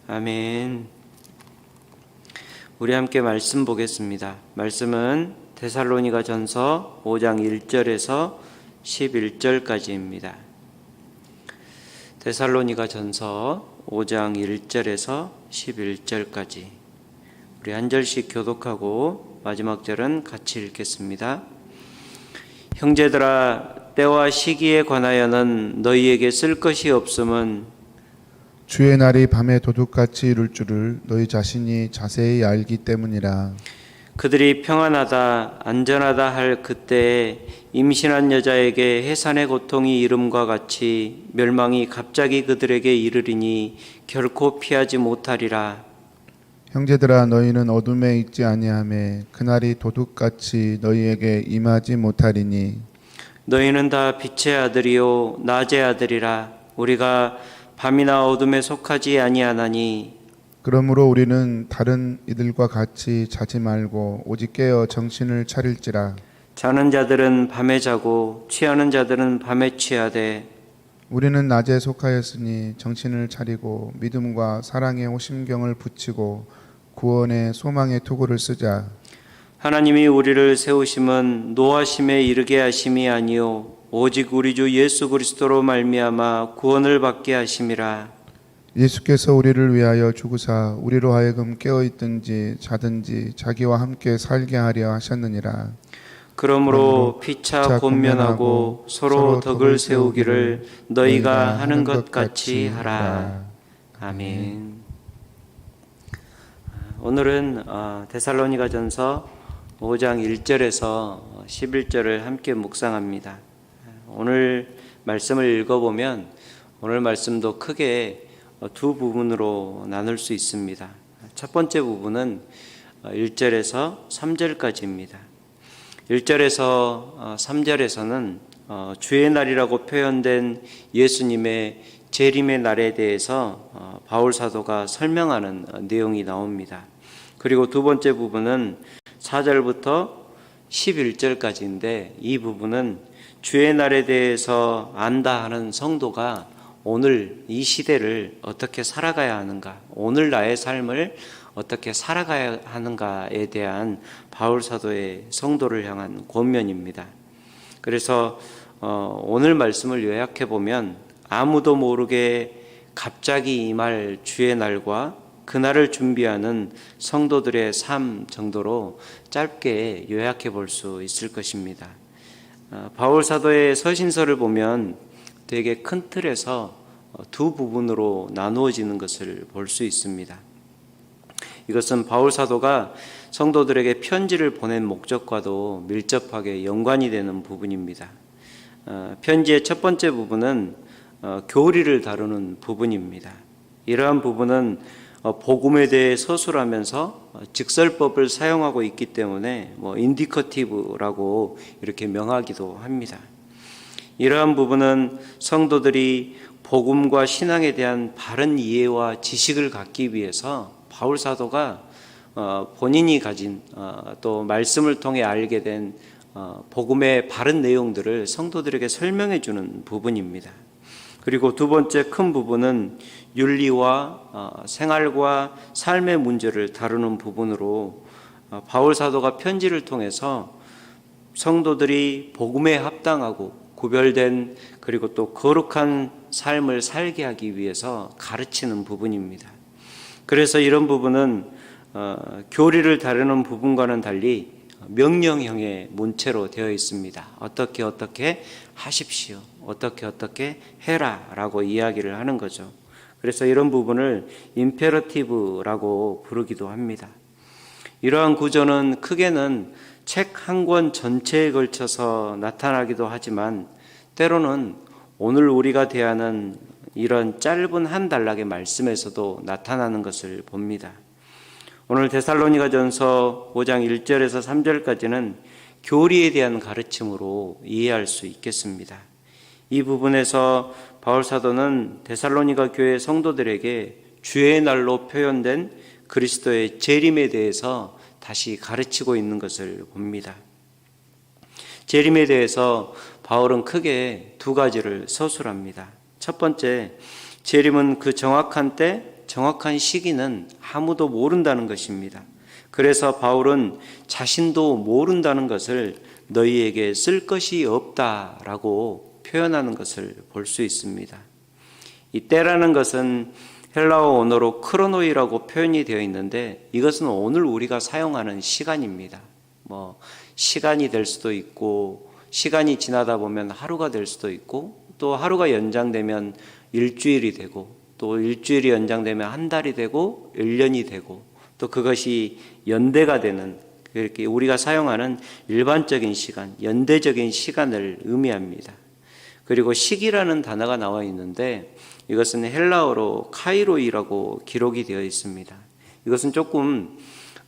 아멘. 우리 함께 말씀 보겠습니다. 말씀은 데살로니가 전서 5장 1절에서 11절까지입니다. 데살로니가 전서 5장 1절에서 11절까지 우리 한 절씩 교독하고 마지막 절은 같이 읽겠습니다. 형제들아, 때와 시기에 관하여는 너희에게 쓸 것이 없음은 주의 날이 밤에 도둑같이 이룰 줄을 너희 자신이 자세히 알기 때문이라. 그들이 평안하다 안전하다 할 그때에 임신한 여자에게 해산의 고통이 이름과 같이 멸망이 갑자기 그들에게 이르리니 결코 피하지 못하리라. 형제들아, 너희는 어둠에 있지 아니하매 그날이 도둑같이 너희에게 임하지 못하리니. 너희는 다 빛의 아들이요 낮의 아들이라. 우리가 밤이나 어둠에 속하지 아니하나니 그러므로 우리는 다른 이들과 같이 자지 말고 오직 깨어 정신을 차릴지라. 자는 자들은 밤에 자고 취하는 자들은 밤에 취하되 우리는 낮에 속하였으니 정신을 차리고 믿음과 사랑의 호심경을 붙이고 구원의 소망의 투구를 쓰자. 하나님이 우리를 세우심은 노하심에 이르게 하심이 아니요 오직 우리 주 예수 그리스도로 말미암아 구원을 받게 하심이라. 예수께서 우리를 위하여 죽으사 우리로 하여금 깨어있든지 자든지 자기와 함께 살게 하려 하셨느니라. 그러므로 피차 권면하고 서로 덕을 세우기를 너희가 하는 것 같이 하라. 아멘. 오늘은 데살로니가 전서 5장 1절에서 11절을 함께 묵상합니다. 오늘 말씀을 읽어보면 오늘 말씀도 크게 두 부분으로 나눌 수 있습니다. 첫 번째 부분은 1절에서 3절까지입니다. 1절에서 3절에서는 주의 날이라고 표현된 예수님의 재림의 날에 대해서 바울 사도가 설명하는 내용이 나옵니다. 그리고 두 번째 부분은 4절부터 11절까지인데 이 부분은 주의 날에 대해서 안다 하는 성도가 오늘 이 시대를 어떻게 살아가야 하는가, 오늘 나의 삶을 어떻게 살아가야 하는가에 대한 바울 사도의 성도를 향한 권면입니다. 그래서 오늘 말씀을 요약해 보면 아무도 모르게 갑자기 임할 주의 날과 그날을 준비하는 성도들의 삶 정도로 짧게 요약해 볼 수 있을 것입니다. 바울 사도의 서신서를 보면 되게 큰 틀에서 두 부분으로 나누어지는 것을 볼 수 있습니다. 이것은 바울 사도가 성도들에게 편지를 보낸 목적과도 밀접하게 연관이 되는 부분입니다. 편지의 첫 번째 부분은 교리를 다루는 부분입니다. 이러한 부분은 복음에 대해 서술하면서 직설법을 사용하고 있기 때문에 인디커티브라고 이렇게 명하기도 합니다. 이러한 부분은 성도들이 복음과 신앙에 대한 바른 이해와 지식을 갖기 위해서 바울 사도가 본인이 가진 또 말씀을 통해 알게 된 복음의 바른 내용들을 성도들에게 설명해 주는 부분입니다. 그리고 두 번째 큰 부분은 윤리와 생활과 삶의 문제를 다루는 부분으로 바울 사도가 편지를 통해서 성도들이 복음에 합당하고 구별된 그리고 또 거룩한 삶을 살게 하기 위해서 가르치는 부분입니다. 그래서 이런 부분은 교리를 다루는 부분과는 달리 명령형의 문체로 되어 있습니다. 어떻게 하십시오. 어떻게 해라 라고 이야기를 하는 거죠. 그래서 이런 부분을 임페러티브라고 부르기도 합니다. 이러한 구조는 크게는 책 한 권 전체에 걸쳐서 나타나기도 하지만 때로는 오늘 우리가 대하는 이런 짧은 한 단락의 말씀에서도 나타나는 것을 봅니다. 오늘 데살로니가 전서 5장 1절에서 3절까지는 교리에 대한 가르침으로 이해할 수 있겠습니다. 이 부분에서 바울 사도는 데살로니가 교회 성도들에게 주의 날로 표현된 그리스도의 재림에 대해서 다시 가르치고 있는 것을 봅니다. 재림에 대해서 바울은 크게 두 가지를 서술합니다. 첫 번째, 재림은 그 정확한 때 정확한 시기는 아무도 모른다는 것입니다. 그래서 바울은 자신도 모른다는 것을 너희에게 쓸 것이 없다라고 표현하는 것을 볼 수 있습니다. 이 때라는 것은 헬라어 언어로 크로노이라고 표현이 되어 있는데 이것은 오늘 우리가 사용하는 시간입니다. 시간이 될 수도 있고 시간이 지나다 보면 하루가 될 수도 있고 또 하루가 연장되면 일주일이 되고 또 일주일이 연장되면 한 달이 되고 1년이 되고 또 그것이 연대가 되는 이렇게 우리가 사용하는 일반적인 시간, 연대적인 시간을 의미합니다. 그리고 시기라는 단어가 나와 있는데 이것은 헬라어로 카이로이라고 기록이 되어 있습니다. 이것은 조금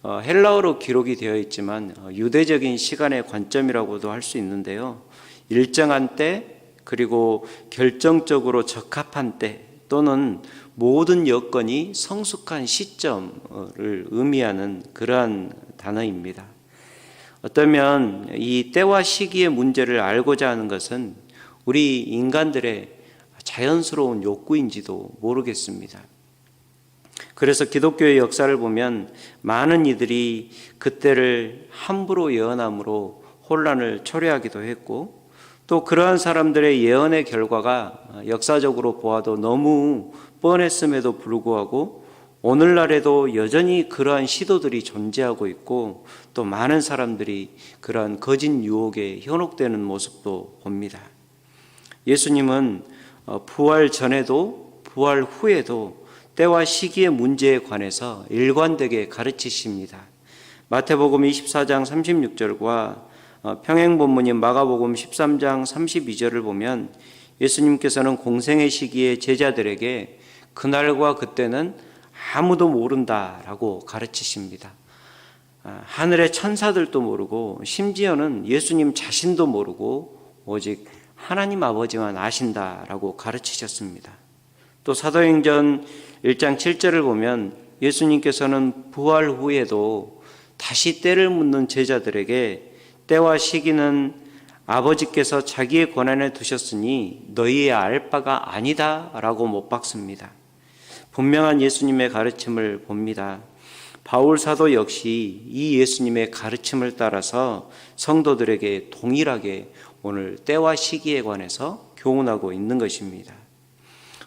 헬라어로 기록이 되어 있지만 유대적인 시간의 관점이라고도 할 수 있는데요. 일정한 때 그리고 결정적으로 적합한 때 또는 모든 여건이 성숙한 시점을 의미하는 그러한 단어입니다. 어쩌면 이 때와 시기의 문제를 알고자 하는 것은 우리 인간들의 자연스러운 욕구인지도 모르겠습니다. 그래서 기독교의 역사를 보면 많은 이들이 그때를 함부로 예언함으로 혼란을 초래하기도 했고 또 그러한 사람들의 예언의 결과가 역사적으로 보아도 너무 뻔했음에도 불구하고 오늘날에도 여전히 그러한 시도들이 존재하고 있고 또 많은 사람들이 그러한 거짓 유혹에 현혹되는 모습도 봅니다. 예수님은 부활 전에도 부활 후에도 때와 시기의 문제에 관해서 일관되게 가르치십니다. 마태복음 24장 36절과 평행본문인 마가복음 13장 32절을 보면 예수님께서는 공생의 시기에 제자들에게 그날과 그때는 아무도 모른다라고 가르치십니다. 하늘의 천사들도 모르고 심지어는 예수님 자신도 모르고 오직 하나님 아버지만 아신다라고 가르치셨습니다. 또 사도행전 1장 7절을 보면 예수님께서는 부활 후에도 다시 때를 묻는 제자들에게 때와 시기는 아버지께서 자기의 권한에 두셨으니 너희의 알 바가 아니다 라고 못 박습니다. 분명한 예수님의 가르침을 봅니다. 바울 사도 역시 이 예수님의 가르침을 따라서 성도들에게 동일하게 오늘 때와 시기에 관해서 교훈하고 있는 것입니다.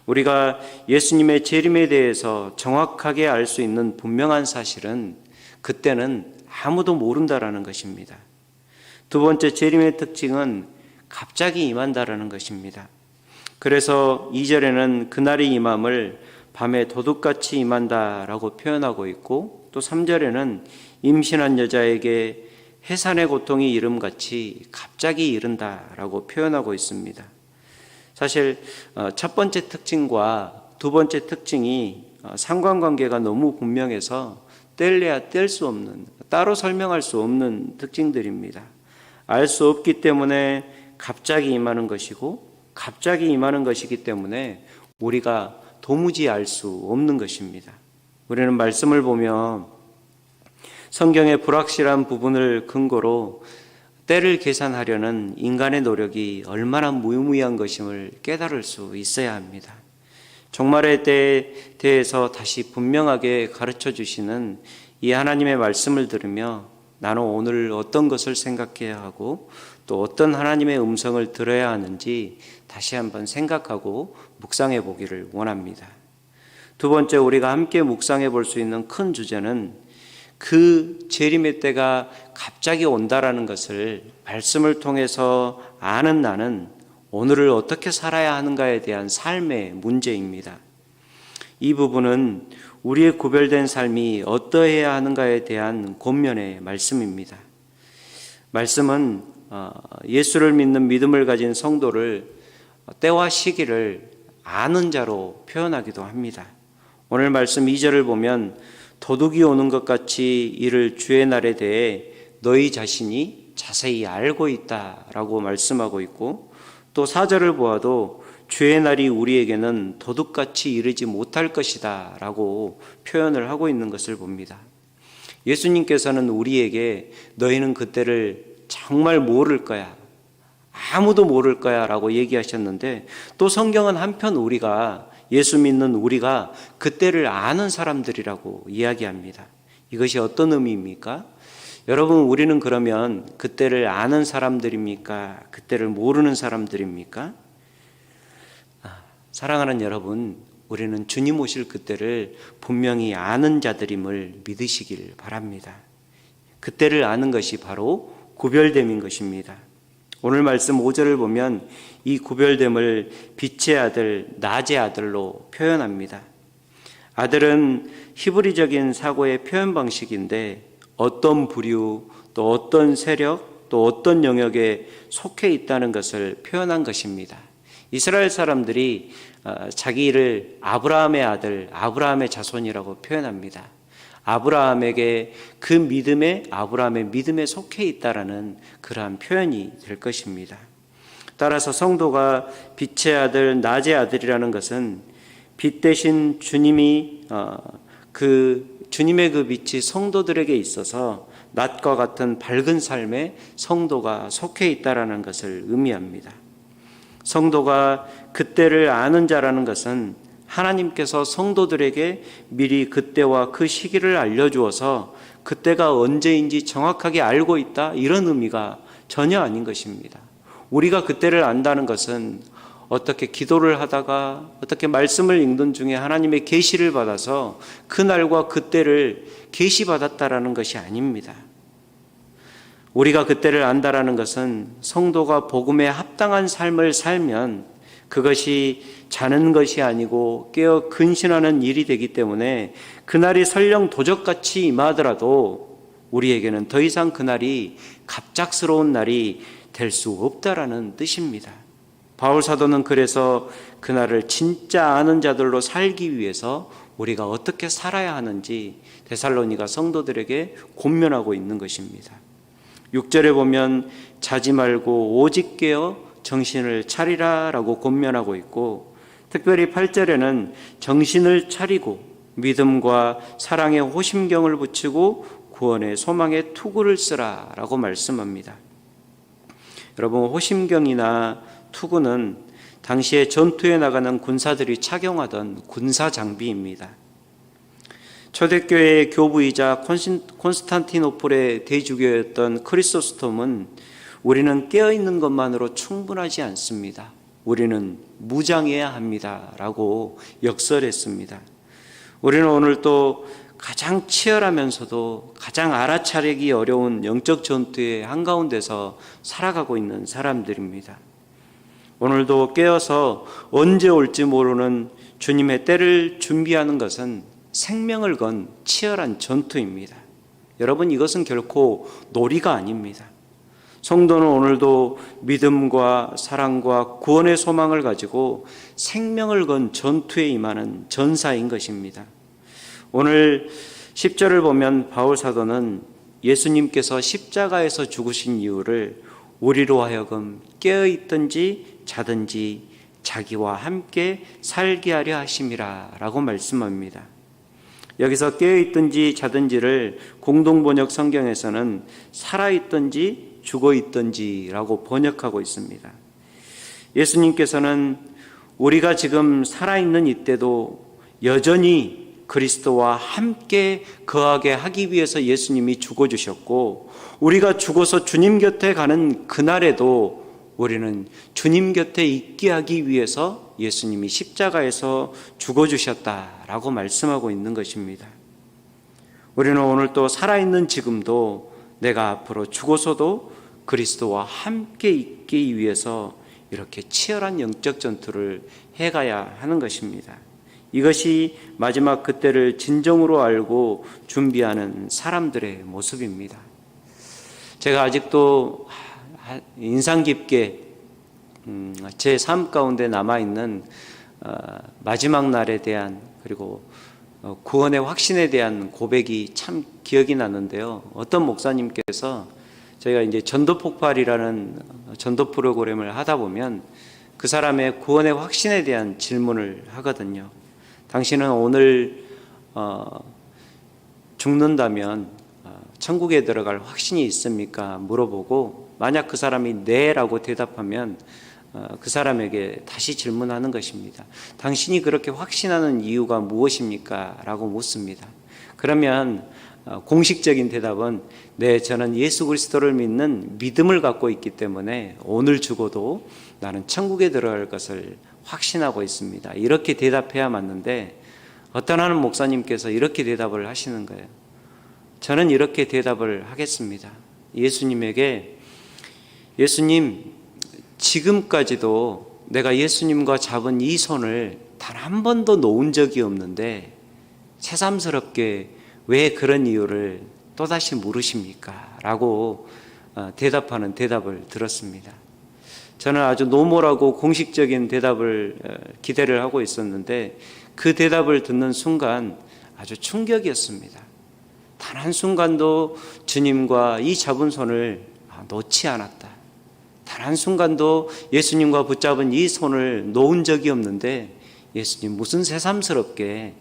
우리가 예수님의 재림에 대해서 정확하게 알 수 있는 분명한 사실은 그때는 아무도 모른다라는 것입니다. 두 번째 재림의 특징은 갑자기 임한다라는 것입니다. 그래서 2절에는 그날이 임함을 밤에 도둑같이 임한다라고 표현하고 있고 또 3절에는 임신한 여자에게 해산의 고통이 이름같이 갑자기 이른다라고 표현하고 있습니다. 사실 첫 번째 특징과 두 번째 특징이 상관관계가 너무 분명해서 뗄래야 뗄 수 없는, 따로 설명할 수 없는 특징들입니다. 알 수 없기 때문에 갑자기 임하는 것이고 갑자기 임하는 것이기 때문에 우리가 도무지 알 수 없는 것입니다. 우리는 말씀을 보면 성경의 불확실한 부분을 근거로 때를 계산하려는 인간의 노력이 얼마나 무의미한 것임을 깨달을 수 있어야 합니다. 종말의 때에 대해서 다시 분명하게 가르쳐 주시는 이 하나님의 말씀을 들으며 나는 오늘 어떤 것을 생각해야 하고 또 어떤 하나님의 음성을 들어야 하는지 다시 한번 생각하고 묵상해 보기를 원합니다. 두 번째, 우리가 함께 묵상해 볼 수 있는 큰 주제는 그 재림의 때가 갑자기 온다라는 것을 말씀을 통해서 아는 나는 오늘을 어떻게 살아야 하는가에 대한 삶의 문제입니다. 이 부분은 우리의 구별된 삶이 어떠해야 하는가에 대한 권면의 말씀입니다. 말씀은 예수를 믿는 믿음을 가진 성도를 때와 시기를 아는 자로 표현하기도 합니다. 오늘 말씀 2절을 보면 도둑이 오는 것 같이 이를 주의 날에 대해 너희 자신이 자세히 알고 있다라고 말씀하고 있고 또 4절을 보아도 주의 날이 우리에게는 도둑같이 이르지 못할 것이다 라고 표현을 하고 있는 것을 봅니다. 예수님께서는 우리에게 너희는 그때를 정말 모를 거야, 아무도 모를 거야 라고 얘기하셨는데 또 성경은 한편 우리가 예수 믿는 우리가 그때를 아는 사람들이라고 이야기합니다. 이것이 어떤 의미입니까? 여러분, 우리는 그러면 그때를 아는 사람들입니까? 그때를 모르는 사람들입니까? 사랑하는 여러분, 우리는 주님 오실 그때를 분명히 아는 자들임을 믿으시길 바랍니다. 그때를 아는 것이 바로 구별됨인 것입니다. 오늘 말씀 5절을 보면 이 구별됨을 빛의 아들, 낮의 아들로 표현합니다. 아들은 히브리적인 사고의 표현 방식인데 어떤 부류, 또 어떤 세력, 또 어떤 영역에 속해 있다는 것을 표현한 것입니다. 이스라엘 사람들이 자기를 아브라함의 아들, 아브라함의 자손이라고 표현합니다. 아브라함에게 그 믿음에, 아브라함의 믿음에 속해 있다라는 그러한 표현이 될 것입니다. 따라서 성도가 빛의 아들, 낮의 아들이라는 것은 빛 대신 주님이 주님의 그 빛이 성도들에게 있어서 낮과 같은 밝은 삶에 성도가 속해 있다라는 것을 의미합니다. 성도가 그때를 아는 자라는 것은 하나님께서 성도들에게 미리 그때와 그 시기를 알려주어서 그때가 언제인지 정확하게 알고 있다, 이런 의미가 전혀 아닌 것입니다. 우리가 그때를 안다는 것은 어떻게 기도를 하다가 어떻게 말씀을 읽는 중에 하나님의 계시를 받아서 그날과 그때를 계시받았다라는 것이 아닙니다. 우리가 그때를 안다라는 것은 성도가 복음에 합당한 삶을 살면 그것이 자는 것이 아니고 깨어 근신하는 일이 되기 때문에 그날이 설령 도적같이 임하더라도 우리에게는 더 이상 그날이 갑작스러운 날이 될 수 없다라는 뜻입니다. 바울 사도는 그래서 그날을 진짜 아는 자들로 살기 위해서 우리가 어떻게 살아야 하는지 데살로니가 성도들에게 권면하고 있는 것입니다. 6절에 보면 자지 말고 오직 깨어 정신을 차리라 라고 권면하고 있고, 특별히 8절에는 정신을 차리고 믿음과 사랑의 호심경을 붙이고 구원의 소망의 투구를 쓰라 라고 말씀합니다. 여러분, 호심경이나 투구는 당시에 전투에 나가는 군사들이 착용하던 군사 장비입니다. 초대교회의 교부이자 콘스탄티노플의 대주교였던 크리소스톰은 우리는 깨어있는 것만으로 충분하지 않습니다. 우리는 무장해야 합니다 라고 역설했습니다. 우리는 오늘 또 가장 치열하면서도 가장 알아차리기 어려운 영적 전투의 한가운데서 살아가고 있는 사람들입니다. 오늘도 깨어서 언제 올지 모르는 주님의 때를 준비하는 것은 생명을 건 치열한 전투입니다. 여러분, 이것은 결코 놀이가 아닙니다. 성도는 오늘도 믿음과 사랑과 구원의 소망을 가지고 생명을 건 전투에 임하는 전사인 것입니다. 오늘 10절을 보면 바울 사도는 예수님께서 십자가에서 죽으신 이유를 우리로 하여금 깨어있든지 자든지 자기와 함께 살게 하려 하심이라 라고 말씀합니다. 여기서 깨어있든지 자든지를 공동번역 성경에서는 살아있든지 죽어있든지 라고 번역하고 있습니다. 예수님께서는 우리가 지금 살아있는 이때도 여전히 그리스도와 함께 거하게 하기 위해서 예수님이 죽어주셨고, 우리가 죽어서 주님 곁에 가는 그날에도 우리는 주님 곁에 있게 하기 위해서 예수님이 십자가에서 죽어주셨다라고 말씀하고 있는 것입니다. 우리는 오늘 또 살아있는 지금도 내가 앞으로 죽어서도 그리스도와 함께 있기 위해서 이렇게 치열한 영적 전투를 해가야 하는 것입니다. 이것이 마지막 그때를 진정으로 알고 준비하는 사람들의 모습입니다. 제가 아직도 인상 깊게 제 삶 가운데 남아있는 마지막 날에 대한, 그리고 구원의 확신에 대한 고백이 참 기억이 나는데요. 어떤 목사님께서 저희가 이제 전도 폭발이라는 전도 프로그램을 하다 보면 그 사람의 구원의 확신에 대한 질문을 하거든요. 당신은 오늘 죽는다면 천국에 들어갈 확신이 있습니까? 물어보고, 만약 그 사람이 네라고 대답하면 그 사람에게 다시 질문하는 것입니다. 당신이 그렇게 확신하는 이유가 무엇입니까? 라고 묻습니다. 그러면 공식적인 대답은 네, 저는 예수 그리스도를 믿는 믿음을 갖고 있기 때문에 오늘 죽어도 나는 천국에 들어갈 것을 확신하고 있습니다. 이렇게 대답해야 맞는데 어떤 하는 목사님께서 이렇게 대답을 하시는 거예요. 저는 이렇게 대답을 하겠습니다. 예수님에게 예수님, 지금까지도 내가 예수님과 잡은 이 손을 단 한 번도 놓은 적이 없는데 새삼스럽게 왜 그런 이유를 또다시 물으십니까? 라고 대답하는 대답을 들었습니다. 저는 아주 노멀하고 공식적인 대답을 기대를 하고 있었는데 그 대답을 듣는 순간 아주 충격이었습니다. 단 한순간도 주님과 이 잡은 손을 놓지 않았다. 단 한순간도 예수님과 붙잡은 이 손을 놓은 적이 없는데 예수님 무슨 새삼스럽게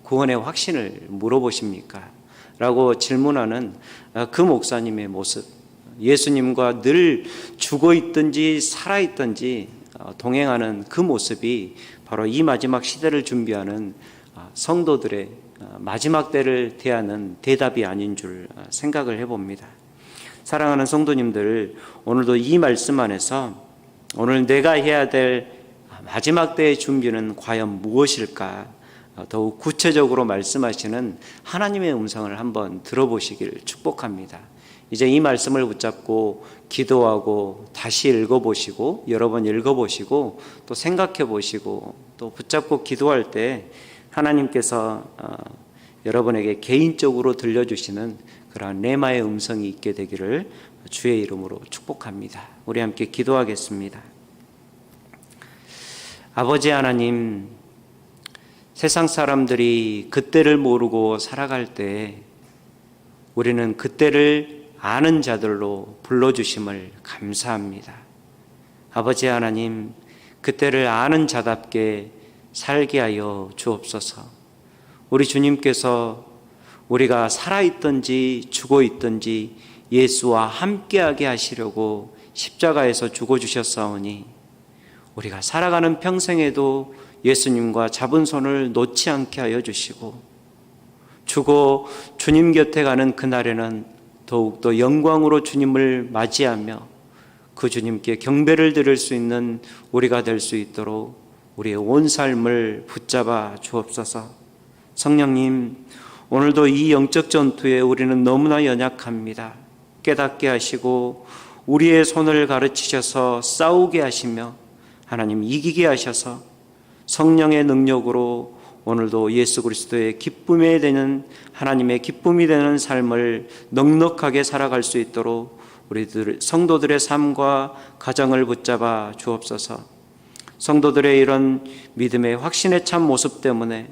구원의 확신을 물어보십니까? 라고 질문하는 그 목사님의 모습, 예수님과 늘 죽어있든지 살아있든지 동행하는 그 모습이 바로 이 마지막 시대를 준비하는 성도들의 마지막 때를 대하는 대답이 아닌 줄 생각을 해봅니다. 사랑하는 성도님들, 오늘도 이 말씀 안에서 오늘 내가 해야 될 마지막 때의 준비는 과연 무엇일까? 더욱 구체적으로 말씀하시는 하나님의 음성을 한번 들어보시기를 축복합니다. 이제 이 말씀을 붙잡고 기도하고 다시 읽어보시고 여러 번 읽어보시고 또 생각해 보시고 또 붙잡고 기도할 때 하나님께서 여러분에게 개인적으로 들려주시는 그러한 레마의 음성이 있게 되기를 주의 이름으로 축복합니다. 우리 함께 기도하겠습니다. 아버지 하나님, 세상 사람들이 그때를 모르고 살아갈 때 우리는 그때를 아는 자들로 불러주심을 감사합니다. 아버지 하나님, 그때를 아는 자답게 살게 하여 주옵소서. 우리 주님께서 우리가 살아있든지 죽어있든지 예수와 함께하게 하시려고 십자가에서 죽어주셨사오니 우리가 살아가는 평생에도 예수님과 잡은 손을 놓지 않게 하여 주시고 죽어 주님 곁에 가는 그날에는 더욱더 영광으로 주님을 맞이하며 그 주님께 경배를 드릴 수 있는 우리가 될 수 있도록 우리의 온 삶을 붙잡아 주옵소서. 성령님, 오늘도 이 영적 전투에 우리는 너무나 연약합니다. 깨닫게 하시고 우리의 손을 가르치셔서 싸우게 하시며 하나님 이기게 하셔서 성령의 능력으로 오늘도 예수 그리스도의 기쁨에 되는 하나님의 기쁨이 되는 삶을 넉넉하게 살아갈 수 있도록 우리들 성도들의 삶과 가정을 붙잡아 주옵소서. 성도들의 이런 믿음의 확신에 찬 모습 때문에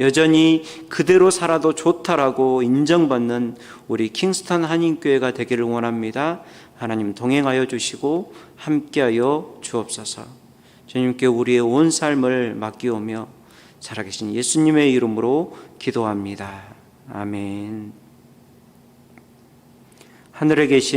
여전히 그대로 살아도 좋다라고 인정받는 우리 킹스턴 한인교회가 되기를 원합니다. 하나님 동행하여 주시고 함께하여 주옵소서. 주님께 우리의 온 삶을 맡기오며 살아계신 예수님의 이름으로 기도합니다. 아멘. 하늘에 계신